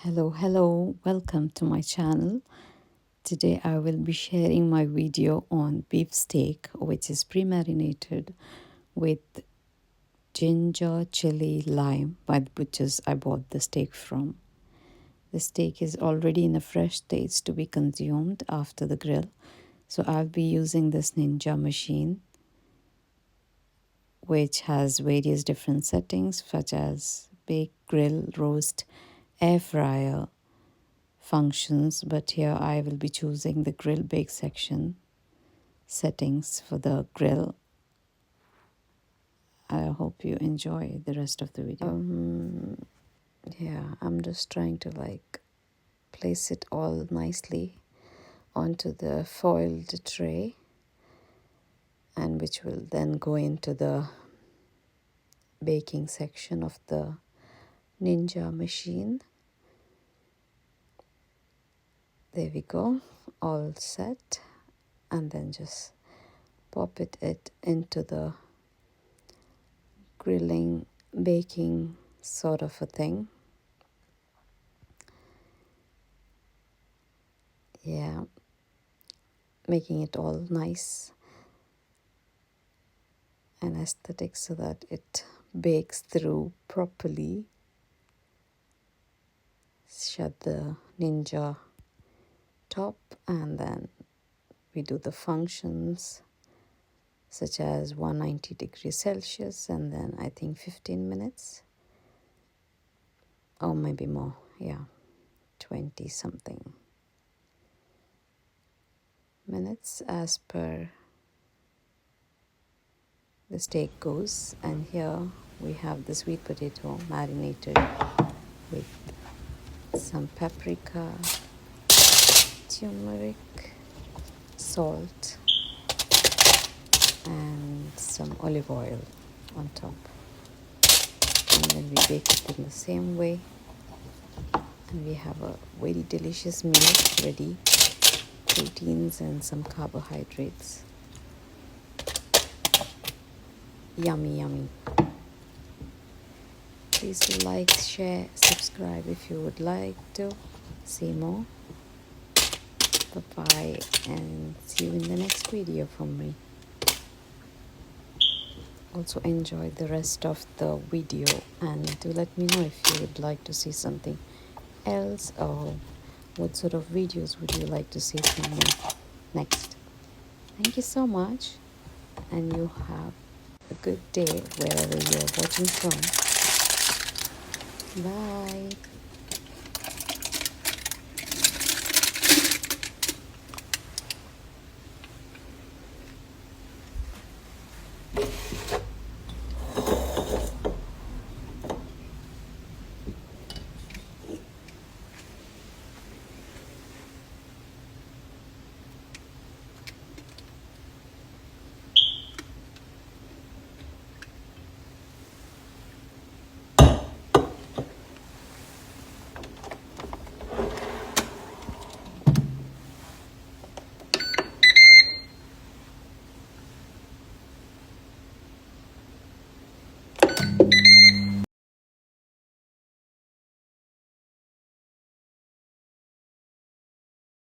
Hello, welcome to my channel. Today I will be sharing my video on beef steak, which is pre-marinated with ginger, chili, lime by the butchers I bought the steak from. The steak is already in a fresh state to be consumed after the grill, so I'll be using this Ninja machine, which has various different settings such as bake, grill, roast, air fryer functions, but here I will be choosing the grill bake section settings for the grill. I hope you enjoy the rest of the video. I'm just trying to place it all nicely onto the foiled tray, and which will then go into the baking section of the Ninja machine. There we go, all set, and then just pop it into the grilling, baking sort of a thing. Yeah, making it all nice and aesthetic so that it bakes through properly. Shut the Ninja top, and then we do the functions such as 190 degrees Celsius, and then I think 15 minutes or maybe more. 20 something minutes as per the steak goes. And here we have the sweet potato marinated with some paprika, turmeric, salt, and some olive oil on top, and then we bake it in the same way, and we have a very delicious meal ready. Proteins and some carbohydrates. Yummy. Please like, share, subscribe if you would like to see more. Bye-bye, and see you in the next video from me. Also enjoy the rest of the video, and do let me know if you would like to see something else, or what sort of videos would you like to see from me next. Thank you so much, and you have a good day wherever you're watching from. Bye.